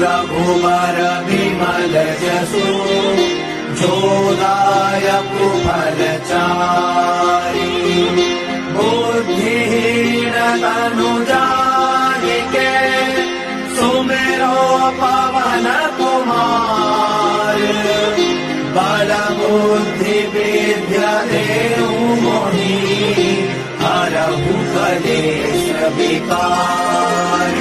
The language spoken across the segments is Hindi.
रघुबर विमल जसु जोदायक फलचारी बुद्धिहीन तनु जानिके सुमिरो पवन कुमार बल बुद्धि विद्या देहु मोहि हरहु कलेश विकार।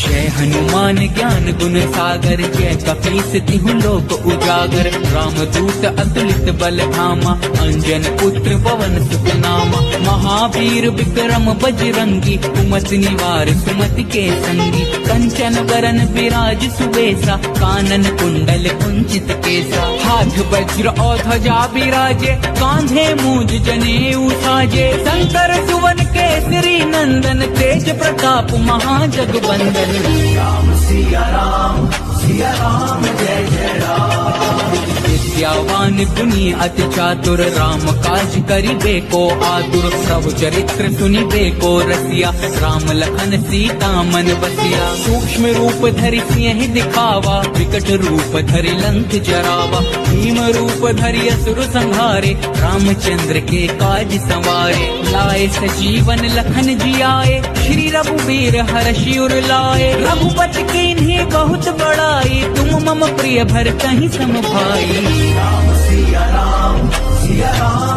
जय हनुमान ज्ञान गुण सागर जय कपीस तिहु लोक उजागर रामदूत अतुलित बल धामा अंजन पुत्र पवन सुत नामा महावीर विक्रम बजरंगी कुमति निवार सुमति के संगी कंचन बरन विराज सुबेसा कानन कुंडल कुंचित केसा हाथ वज्र और ध्वजा विराजे कांधे मूंज जनेऊ साजे शंकर सुवन केसरी नंदन तेज प्रताप महाजगबंदन। राम सिया राम जय जय राम। विद्यावान गुणी अति चातुर राम काज करिबे को आतुर प्रभु चरित्र सुनिबे को रसिया राम लखन सीता मन बसिया सूक्ष्म रूप धरि सिंह दिखावा विकट रूप धरि लंक जरावा भीम रूप धरि असुर संहारे रामचंद्र के काज संवारे लाए सजीवन लखन जियाए श्री रघुवीर हर्षि उर लाए रघुपति कीन्ही बहुत बड़ाई तुम मम प्रिय भरतहि सम भाई। राम सिया राम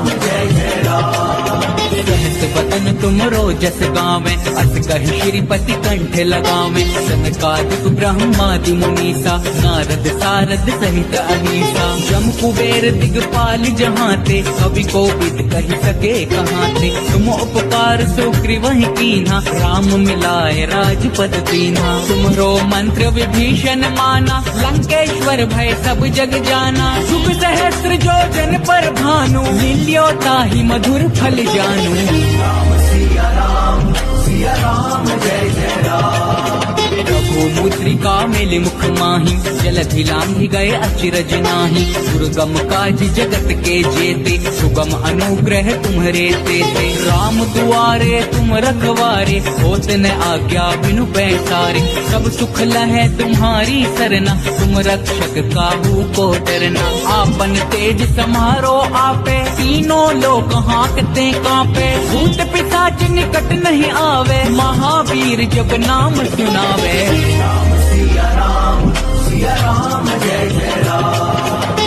जय जय राम। सहस बदन तुमरो जस गावे अस कहि श्रीपति कंठ लगावे सनकादिक ब्रह्मादि मुनीसा नारद सारद सहित अहीसा जम कुबेर दिगपाल जहाते कवि को विद कहि सके कहाते तुम उपकार सुग्रीवहि कीन्हा राम मिलाए राजपद दीन्हा तुमरो मंत्र विभीषण माना लंकेश्वर भय सब जग जाना शुभ सहस्त्र जो जन पर भानु मिलियो ताहि मधुर फल जानू। राम सिया राम जय जय राम। प्रभु मुद्रिका मेलि मुख माहि जलधि लांघि गए अचिरज नाही दुर्गम काज जगत के जेते सुगम अनुग्रह तुम्हरे तेते राम दुआरे तुम रखवारे होत न आज्ञा बिनु पैसारे सब सुख लहै तुम्हारी सरना तुम रक्षक काहू को डरना आपन तेज समारो आपे तीनों लोक हांकते कांपे भूत पिशाच निकट नहीं आवे महावीर जब नाम सुनावे। राम सिया राम जय जय राम।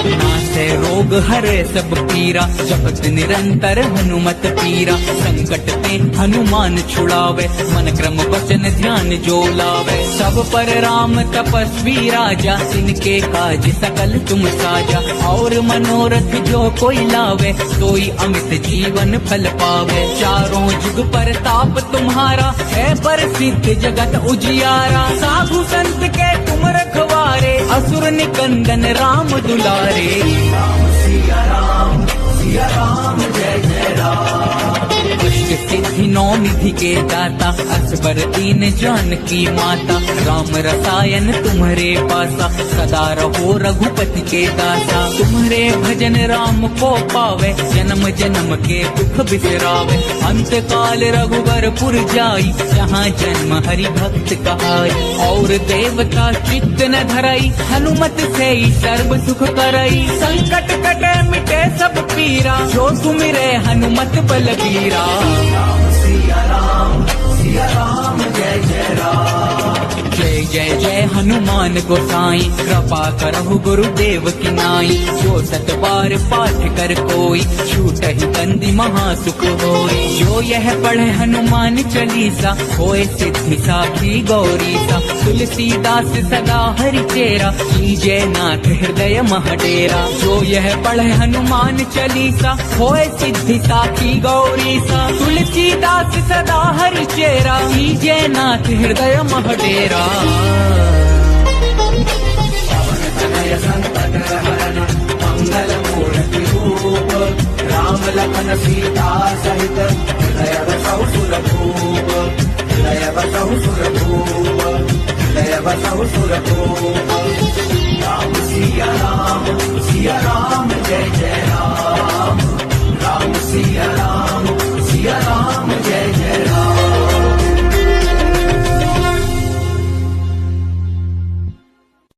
नासे रोग हरे सब पीरा जपत निरंतर हनुमत पीरा संकट ते हनुमान छुड़ावे मन क्रम वचन ध्यान जो लावे सब पर राम तपस्वी राजा इनके काज सकल तुम साजा और मनोरथ जो कोई लावे सोई अमित जीवन फल पावे चारों जुग परताप तुम्हारा है प्रसिद्ध जगत उजियारा साधु संत के तुम रखवारे असुर निकंदन राम दुलारे। राम सिया राम जय जय राम। अष्ट सिद्धि नौ निधि के दाता असबर दीन जानकी माता राम रसायन तुम्हारे पासा सदा रहो रघुपति के दासा तुम्हारे भजन राम को पावे जन्म जन्म के दुख बिसरावे अंत काल रघुबरपुर जाई जहाँ जन्म हरि भक्त कहाई और देवता चित्त न धराई हनुमत से ही सर्व सुख करई संकट कटे मिटे सब पीरा जो सुमिरे हनुमत बलबीरा। राम सिया राम जय जय राम। जय जय जय हनुमान गोसाई कृपा करहु गुरुदेव की नाई जो सत बार पाठ कर कोई छूटहि बंदी महासुख होई जो यह पढ़े हनुमान चालीसा होए सिद्धि साखी गौरीसा तुलसीदास सदा हरि चेरा कीजय नाथ हृदय महडेरा जो यह पढ़े हनुमान चालीसा होए सिद्धि साखी गौरीसा तुलसीदास सदा हरि चेरा कीजय नाथ हृदय महडेरा। पवन तनय संकट हरण मंगल मूर्ति रूप राम लखन सीता सहित हृदय बसहु सुरभूप।